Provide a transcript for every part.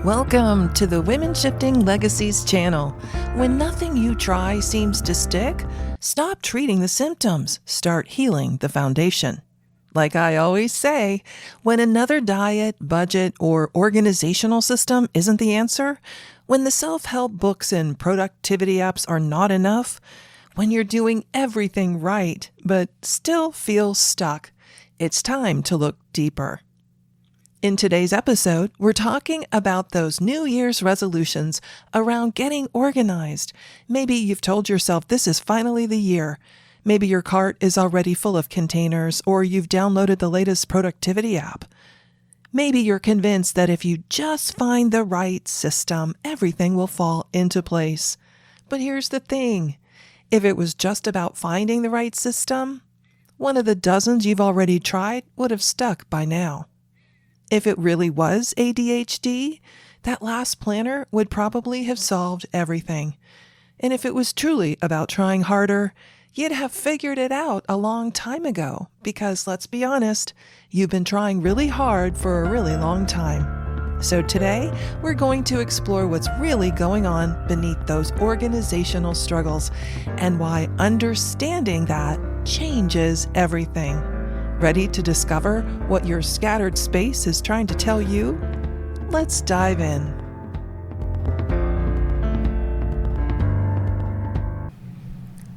Welcome to the Women Shifting Legacies channel. When nothing you try seems to stick, stop treating the symptoms, start healing the foundation. Like I always say, when another diet, budget, or organizational system isn't the answer, when the self-help books and productivity apps are not enough, when you're doing everything right but still feel stuck, it's time to look deeper. In today's episode, we're talking about those New Year's resolutions around getting organized. Maybe you've told yourself this is finally the year. Maybe your cart is already full of containers, or you've downloaded the latest productivity app. Maybe you're convinced that if you just find the right system, everything will fall into place. But here's the thing. If it was just about finding the right system, one of the dozens you've already tried would have stuck by now. If it really was ADHD, that last planner would probably have solved everything. And if it was truly about trying harder, you'd have figured it out a long time ago, because let's be honest, you've been trying really hard for a really long time. So today, we're going to explore what's really going on beneath those organizational struggles and why understanding that changes everything. Ready to discover what your scattered space is trying to tell you? Let's dive in.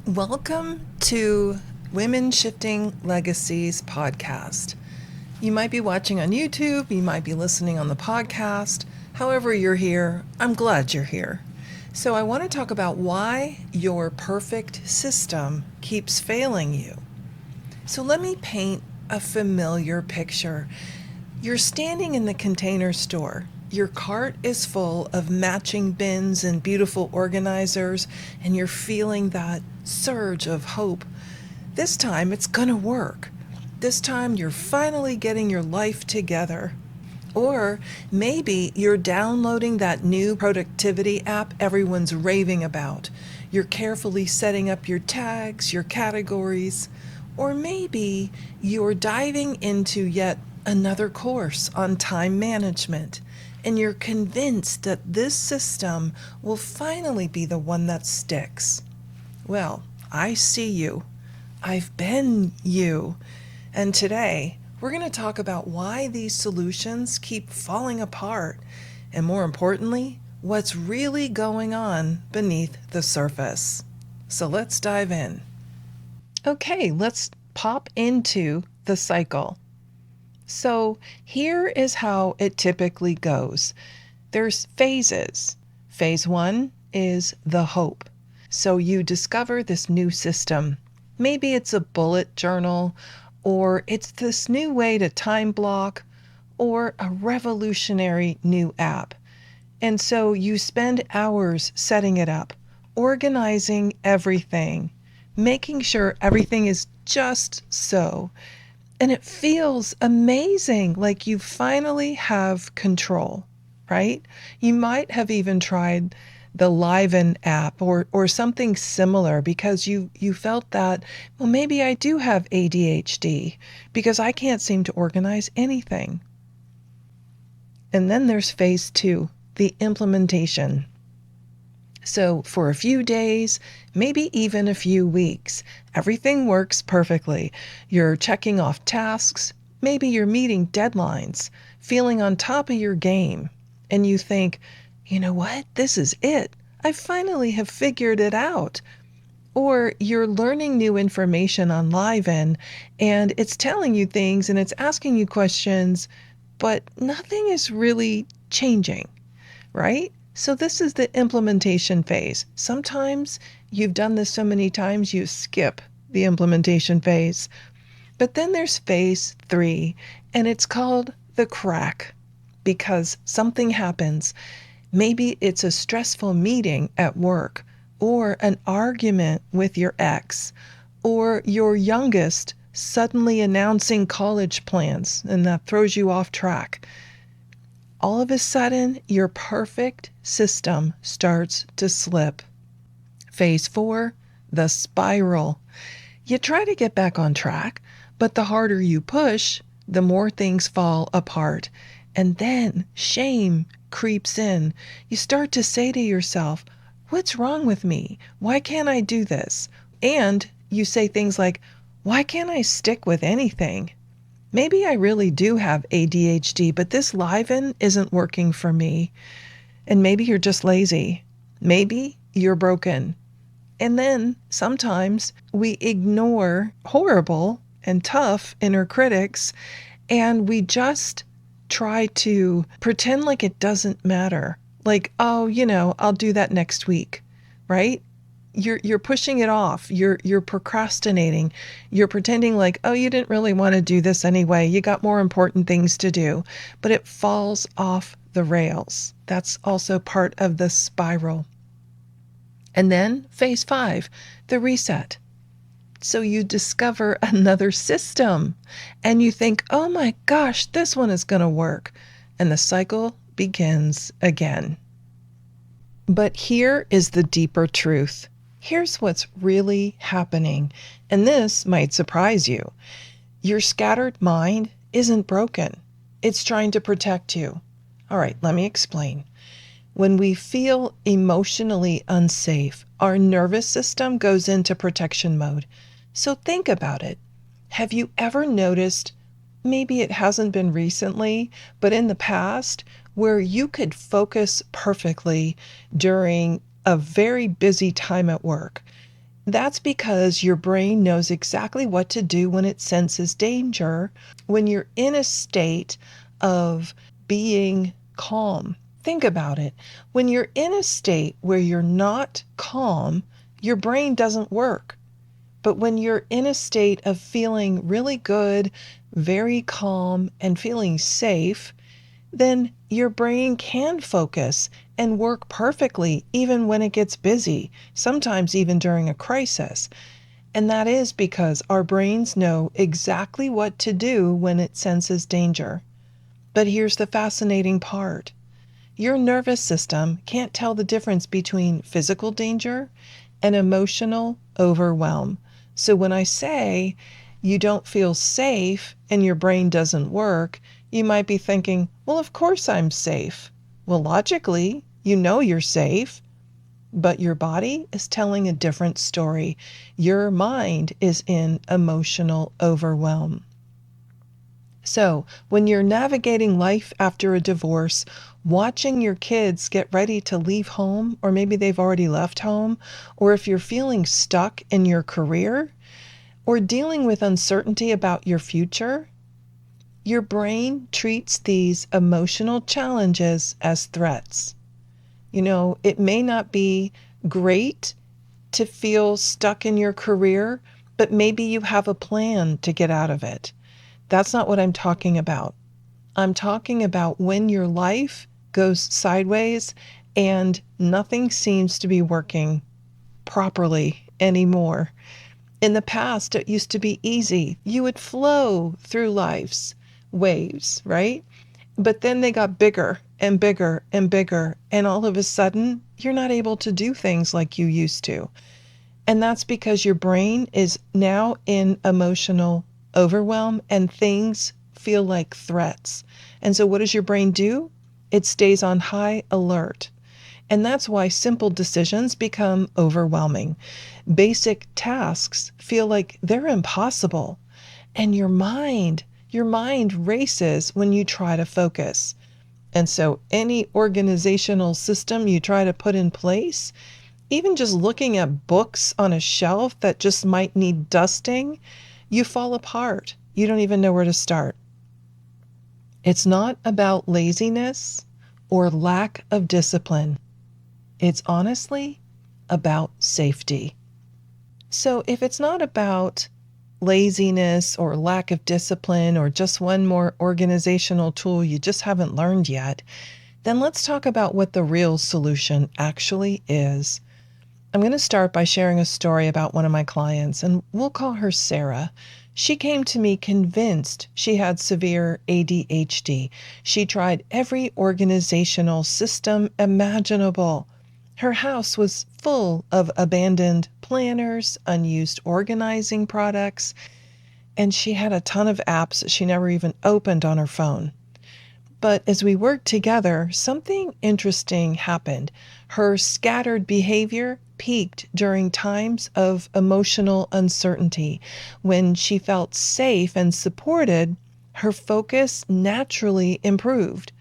Welcome to Women Shifting Legacies podcast. You might be watching on YouTube, you might be listening on the podcast. However you're here, I'm glad you're here. So I want to talk about why your perfect system keeps failing you. So let me paint a familiar picture. You're standing in the container store. Your cart is full of matching bins and beautiful organizers, and you're feeling that surge of hope. This time it's gonna work. This time you're finally getting your life together. Or maybe you're downloading that new productivity app everyone's raving about. You're carefully setting up your tags, your categories. Or maybe you're diving into yet another course on time management, and you're convinced that this system will finally be the one that sticks. Well, I see you. I've been you. And today, we're going to talk about why these solutions keep falling apart, and more importantly, what's really going on beneath the surface. So let's dive in. Okay, let's pop into the cycle. So here is how it typically goes. There's phases. Phase 1 is the hope. So you discover this new system. Maybe it's a bullet journal, or it's this new way to time block, or a revolutionary new app. And so you spend hours setting it up, organizing everything, making sure everything is just so. And it feels amazing, like you finally have control, right? You might have even tried the Liven app or something similar because you felt that, well, maybe I do have ADHD because I can't seem to organize anything. And then there's phase 2, the implementation. So for a few days, maybe even a few weeks, everything works perfectly. You're checking off tasks, maybe you're meeting deadlines, feeling on top of your game, and you think, you know what, this is it. I finally have figured it out. Or you're learning new information on Liven, and it's telling you things and it's asking you questions, but nothing is really changing, right? So this is the implementation phase. Sometimes you've done this so many times you skip the implementation phase. But then there's phase 3, and it's called the crack, because something happens. Maybe it's a stressful meeting at work, or an argument with your ex, or your youngest suddenly announcing college plans, and that throws you off track. All of a sudden, your perfect system starts to slip. Phase 4, the spiral. You try to get back on track, but the harder you push, the more things fall apart. And then shame creeps in. You start to say to yourself, what's wrong with me? Why can't I do this? And you say things like, why can't I stick with anything? Maybe I really do have ADHD, but this Liven isn't working for me. And maybe you're just lazy. Maybe you're broken. And then sometimes we ignore horrible and tough inner critics, and we just try to pretend like it doesn't matter. Like, oh, I'll do that next week, right? You're pushing it off. You're procrastinating. You're pretending like, oh, you didn't really want to do this anyway. You got more important things to do. But it falls off the rails. That's also part of the spiral. And then phase 5, the reset. So you discover another system and you think, oh my gosh, this one is going to work. And the cycle begins again. But here is the deeper truth. Here's what's really happening, and this might surprise you. Your scattered mind isn't broken. It's trying to protect you. All right, let me explain. When we feel emotionally unsafe, our nervous system goes into protection mode. So think about it. Have you ever noticed, maybe it hasn't been recently, but in the past, where you could focus perfectly during a very busy time at work? That's because your brain knows exactly what to do when it senses danger, when you're in a state of being calm. Think about it. When you're in a state where you're not calm, your brain doesn't work. But when you're in a state of feeling really good, very calm, and feeling safe, then your brain can focus and work perfectly even when it gets busy, sometimes even during a crisis. And that is because our brains know exactly what to do when it senses danger. But here's the fascinating part. Your nervous system can't tell the difference between physical danger and emotional overwhelm. So when I say you don't feel safe and your brain doesn't work, you might be thinking, well, of course I'm safe. Well, logically, you know you're safe, but your body is telling a different story. Your mind is in emotional overwhelm. So when you're navigating life after a divorce, watching your kids get ready to leave home, or maybe they've already left home, or if you're feeling stuck in your career, or dealing with uncertainty about your future, your brain treats these emotional challenges as threats. It may not be great to feel stuck in your career, but maybe you have a plan to get out of it. That's not what I'm talking about. I'm talking about when your life goes sideways and nothing seems to be working properly anymore. In the past, it used to be easy. You would flow through life's waves, right? But then they got bigger and bigger and bigger, and all of a sudden, you're not able to do things like you used to. And that's because your brain is now in emotional overwhelm and things feel like threats. And so what does your brain do? It stays on high alert. And that's why simple decisions become overwhelming. Basic tasks feel like they're impossible. And your mind races when you try to focus. And so any organizational system you try to put in place, even just looking at books on a shelf that just might need dusting, you fall apart. You don't even know where to start. It's not about laziness or lack of discipline. It's honestly about safety. So if it's not about laziness or lack of discipline or just one more organizational tool you just haven't learned yet, then let's talk about what the real solution actually is. I'm going to start by sharing a story about one of my clients, and we'll call her Sarah. She came to me convinced she had severe ADHD. She tried every organizational system imaginable. Her house was full of abandoned planners, unused organizing products, and she had a ton of apps that she never even opened on her phone. But as we worked together, something interesting happened. Her scattered behavior peaked during times of emotional uncertainty. When she felt safe and supported, her focus naturally improved.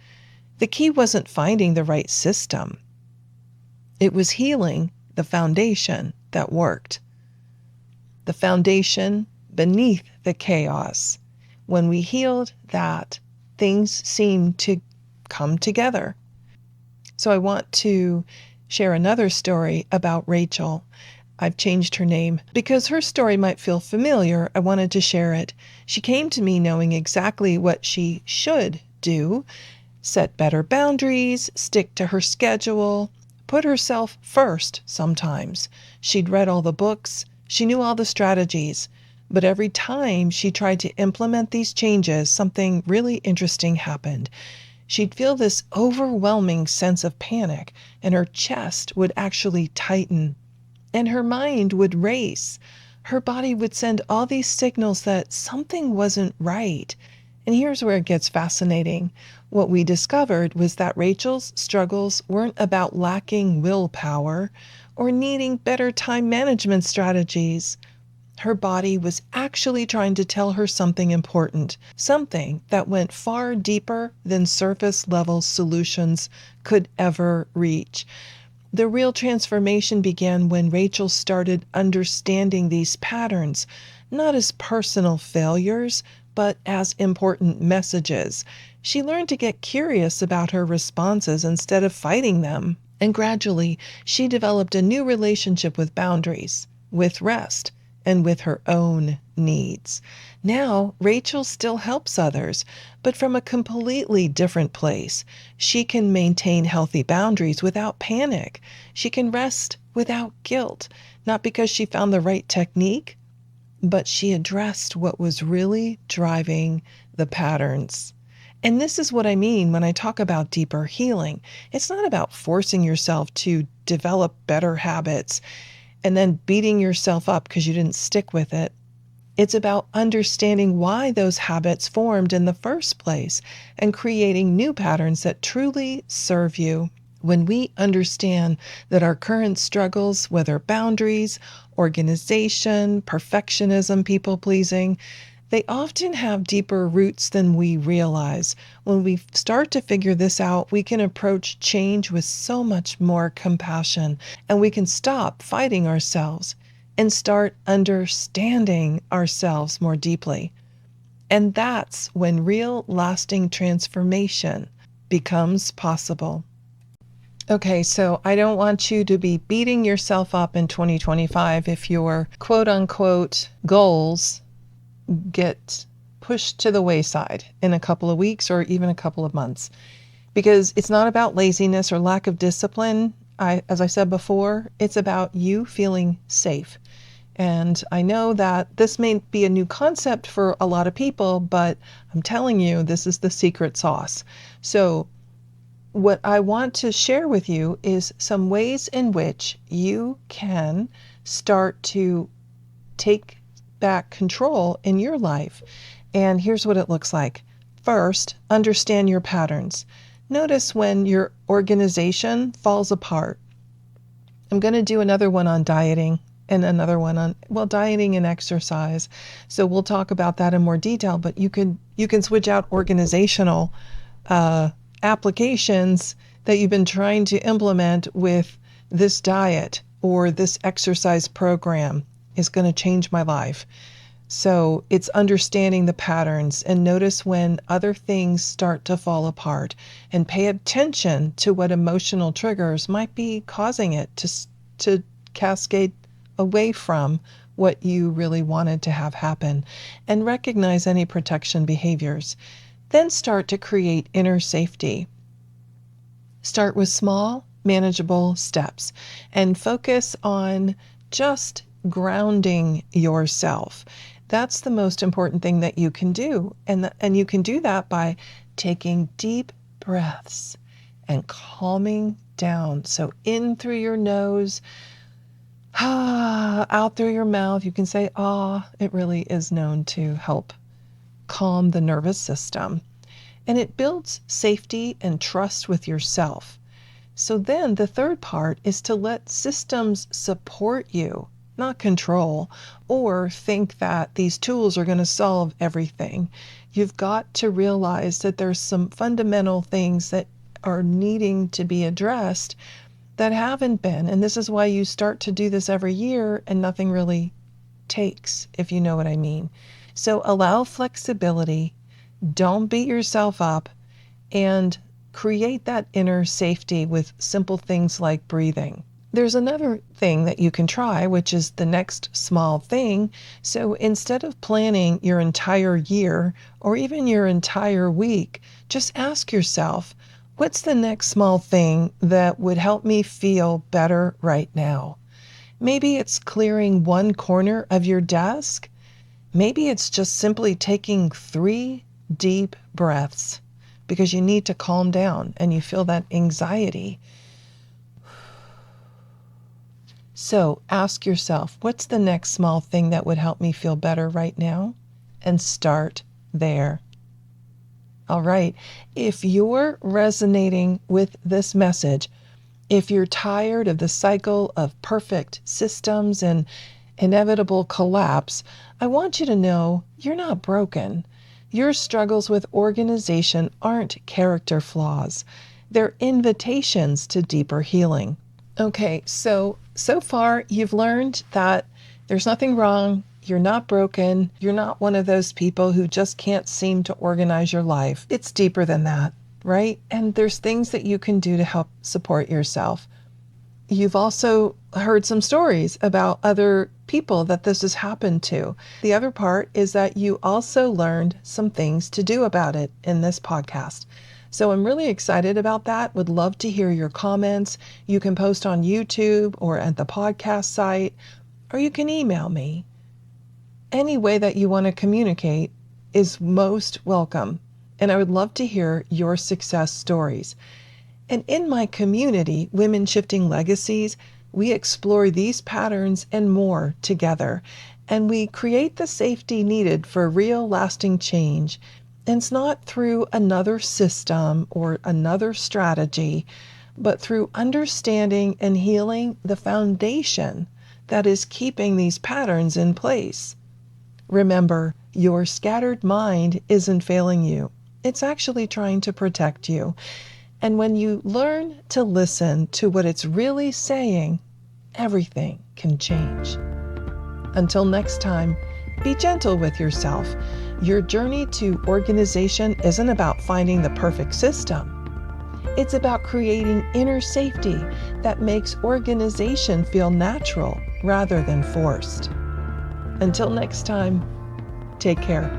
The key wasn't finding the right system. It was healing the foundation that worked. The foundation beneath the chaos. When we healed that, things seemed to come together. So I want to share another story about Rachel. I've changed her name because her story might feel familiar. I wanted to share it. She came to me knowing exactly what she should do: set better boundaries, stick to her schedule, put herself first sometimes. She'd read all the books, she knew all the strategies, but every time she tried to implement these changes, something really interesting happened. She'd feel this overwhelming sense of panic, and her chest would actually tighten, and her mind would race. Her body would send all these signals that something wasn't right. And here's where it gets fascinating. What we discovered was that Rachel's struggles weren't about lacking willpower or needing better time management strategies. Her body was actually trying to tell her something important, something that went far deeper than surface level solutions could ever reach. The real transformation began when Rachel started understanding these patterns, not as personal failures, but as important messages. She learned to get curious about her responses instead of fighting them. And gradually, she developed a new relationship with boundaries, with rest, and with her own needs. Now, Rachel still helps others, but from a completely different place. She can maintain healthy boundaries without panic. She can rest without guilt, not because she found the right technique, but she addressed what was really driving the patterns. And this is what I mean when I talk about deeper healing. It's not about forcing yourself to develop better habits and then beating yourself up because you didn't stick with it. It's about understanding why those habits formed in the first place and creating new patterns that truly serve you. When we understand that our current struggles, whether boundaries, organization, perfectionism, people pleasing, they often have deeper roots than we realize. When we start to figure this out, we can approach change with so much more compassion, and we can stop fighting ourselves and start understanding ourselves more deeply. And that's when real lasting transformation becomes possible. Okay, so I don't want you to be beating yourself up in 2025 if your quote unquote goals get pushed to the wayside in a couple of weeks or even a couple of months, because it's not about laziness or lack of discipline. As I said before, it's about you feeling safe. And I know that this may be a new concept for a lot of people, but I'm telling you, this is the secret sauce. So what I want to share with you is some ways in which you can start to take back control in your life. And here's what it looks like. First, understand your patterns. Notice when your organization falls apart. I'm going to do another one on dieting and another one on, dieting and exercise. So we'll talk about that in more detail, but you can switch out organizational applications that you've been trying to implement with this diet or this exercise program is going to change my life. So it's understanding the patterns and notice when other things start to fall apart and pay attention to what emotional triggers might be causing it to cascade away from what you really wanted to have happen, and recognize any protection behaviors. Then start to create inner safety. Start with small, manageable steps and focus on just grounding yourself. That's the most important thing that you can do. And you can do that by taking deep breaths and calming down. So in through your nose, out through your mouth. You can say, ah. It really is known to help calm the nervous system. and it builds safety and trust with yourself. So then the third part is to let systems support you, not control, or think that these tools are going to solve everything. You've got to realize that there's some fundamental things that are needing to be addressed that haven't been. And this is why you start to do this every year and nothing really takes, if you know what I mean. So allow flexibility, don't beat yourself up, and create that inner safety with simple things like breathing. There's another thing that you can try, which is the next small thing. So instead of planning your entire year or even your entire week, just ask yourself, what's the next small thing that would help me feel better right now? Maybe it's clearing one corner of your desk. Maybe it's just simply taking 3 deep breaths because you need to calm down and you feel that anxiety. So ask yourself, what's the next small thing that would help me feel better right now? And start there. All right. If you're resonating with this message, if you're tired of the cycle of perfect systems and inevitable collapse, I want you to know you're not broken. Your struggles with organization aren't character flaws. They're invitations to deeper healing. Okay, so far you've learned that there's nothing wrong. You're not broken. You're not one of those people who just can't seem to organize your life. It's deeper than that, right? And there's things that you can do to help support yourself. You've also heard some stories about other people that this has happened to. The other part is that you also learned some things to do about it in this podcast. So I'm really excited about that. Would love to hear your comments. You can post on YouTube or at the podcast site, or you can email me. Any way that you want to communicate is most welcome. And I would love to hear your success stories. And in my community, Women Shifting Legacies, we explore these patterns and more together. And we create the safety needed for real lasting change. And it's not through another system or another strategy, but through understanding and healing the foundation that is keeping these patterns in place. Remember, your scattered mind isn't failing you. It's actually trying to protect you. And when you learn to listen to what it's really saying, everything can change. Until next time, be gentle with yourself. Your journey to organization isn't about finding the perfect system. It's about creating inner safety that makes organization feel natural rather than forced. Until next time, take care.